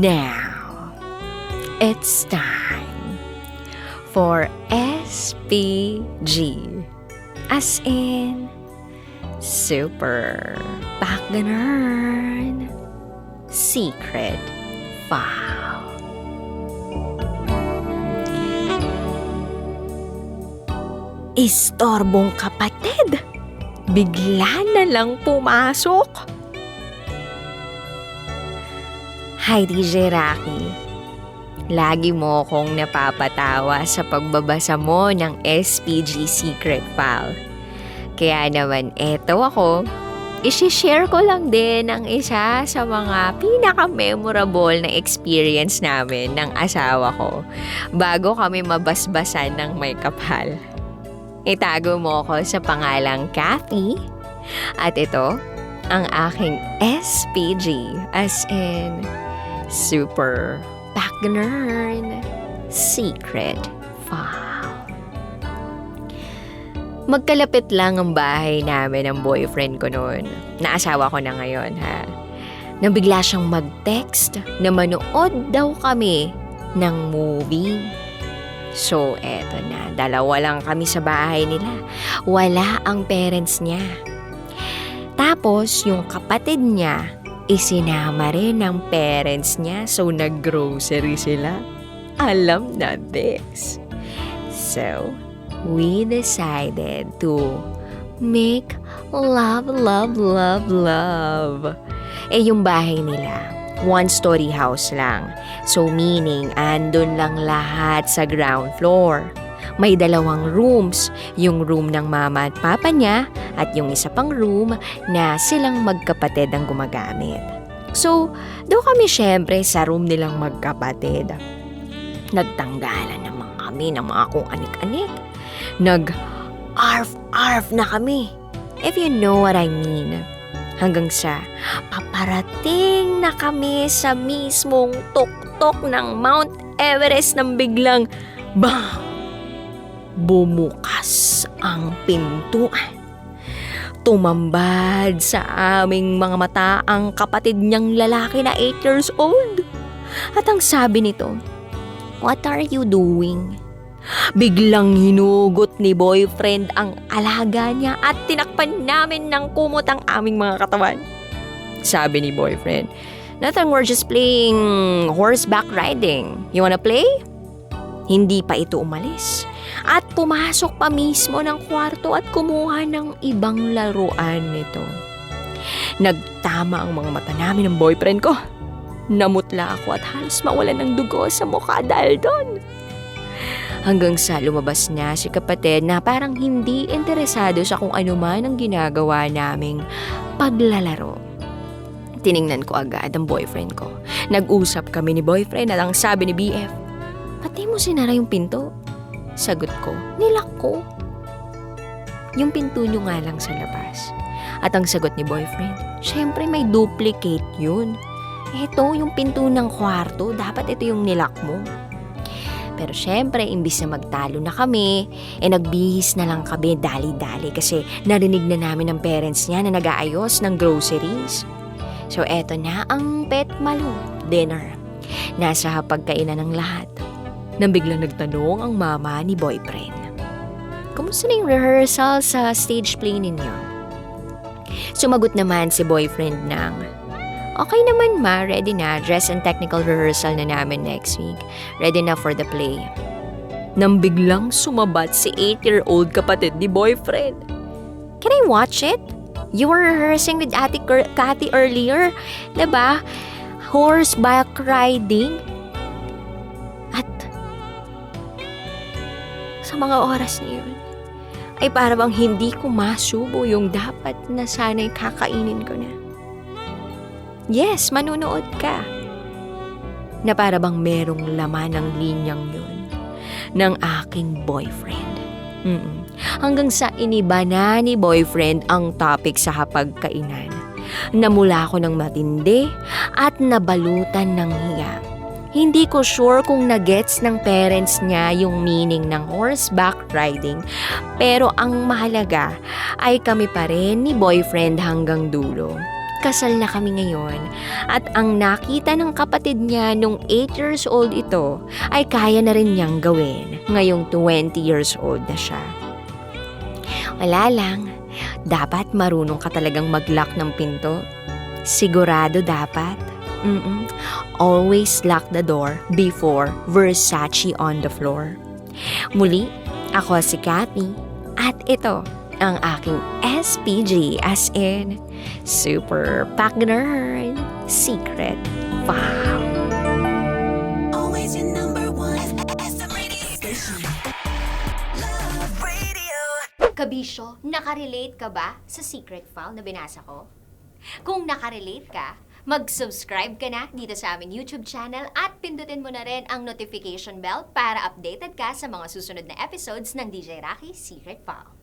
Now, it's time for SPG. As in, Super Backganon Secret File. Istorbong kapatid, bigla na lang pumasok. Hi DJ Rocky, lagi mo akong napapatawa sa pagbabasa mo ng SPG Secret File. Kaya naman eto ako, isi-share ko lang din ang isa sa mga pinaka-memorable na experience namin ng asawa ko bago kami mabasbasan ng may kapal. Itago mo ko sa pangalang Kathy at ito ang aking SPG as in Super Backganon Secret File. Magkalapit lang ang bahay namin ng boyfriend ko noon. Naasawa ko na ngayon ha. Nang bigla siyang mag-text na manood daw kami ng movie. So eto na, dalawa lang kami sa bahay nila. Wala ang parents niya. Tapos yung kapatid niya, isinama rin ng parents niya, so nag-grocery sila. Alam na this. So, we decided to make love. Yung bahay nila, one-story house lang. So, meaning, andun lang lahat sa ground floor. May 2 rooms, yung room ng mama at papa niya at yung isa pang room na silang magkapatid ang gumagamit. So, doon kami syempre sa room nilang magkapatid. Nagtanggalan naman kami ng mga kung anik-anik. Nag-arf na kami. If you know what I mean. Hanggang sa paparating na kami sa mismong tuktok ng Mount Everest nang biglang bang! Bumukas ang pintuan. Tumambad sa aming mga mata ang kapatid niyang lalaki na 8 years old. At ang sabi nito, "What are you doing?" Biglang hinugot ni boyfriend ang alaga niya at tinakpan namin ng kumot ang aming mga katawan. Sabi ni boyfriend, "Nothing, we're just playing horseback riding. You wanna play?" Hindi pa ito umalis. At pumasok pa mismo ng kwarto at kumuha ng ibang laruan nito. Nagtama ang mga mata namin ng boyfriend ko. Namutla ako at halos mawalan ng dugo sa mukha dahil doon. Hanggang sa lumabas na si kapatid na parang hindi interesado sa kung ano man ang ginagawa naming paglalaro. Tiningnan ko agad ang boyfriend ko. Nag-usap kami ni boyfriend at ang sabi ni BF, "Pati mo sinara yung pinto?" Sagot ko, "Nilak ko." Yung pinto nyo nga lang sa labas. At ang sagot ni boyfriend, "Syempre may duplicate yun. Ito yung pinto ng kwarto, dapat ito yung nilak mo." Pero syempre, imbis na magtalo na kami, nagbihis na lang kami dali-dali kasi narinig na namin ng parents niya na nag-aayos ng groceries. So eto na ang Pet Malu dinner. Nasa hapagkainan ng lahat. Nang biglang nagtanong ang mama ni boyfriend, "Kumusta na yung rehearsal sa stage play ninyo?" Sumagot naman si boyfriend ng, "Okay naman ma, ready na, dress and technical rehearsal na namin next week. Ready na for the play." Nang biglang sumabat si 8-year-old kapatid ni boyfriend, "Can I watch it? You were rehearsing with Ate Cathy earlier, diba? Horseback riding." At sa mga oras na yun, ay para bang hindi ko masubo yung dapat na sana'y kakainin ko na. Yes, manunood ka. Na para bang merong laman ng linyang yun ng aking boyfriend. Hanggang sa iniba na ni boyfriend ang topic sa hapagkainan. Namula ako ng matindi at nabalutan ng hiya. Hindi ko sure kung nagets ng parents niya yung meaning ng horseback riding, pero ang mahalaga ay kami pa rin ni boyfriend hanggang dulo. kasal na kami ngayon at ang nakita ng kapatid niya nung 8 years old ito ay kaya na rin niyang gawin ngayong 20 years old na siya. Wala lang, dapat marunong ka talagang mag-lock ng pinto. Sigurado dapat. Always lock the door before Versace on the floor. Muli, ako si Kathy at ito ang aking SPG as in Super Pack Nerd Secret File. Always your number one SM radio station. Love Radio. Kabisyo, nakarelate ka ba sa secret file na binasa ko? Kung nakarelate ka, mag-subscribe ka na dito sa aming YouTube channel at pindutin mo na rin ang notification bell para updated ka sa mga susunod na episodes ng DJ Rocky Secret File.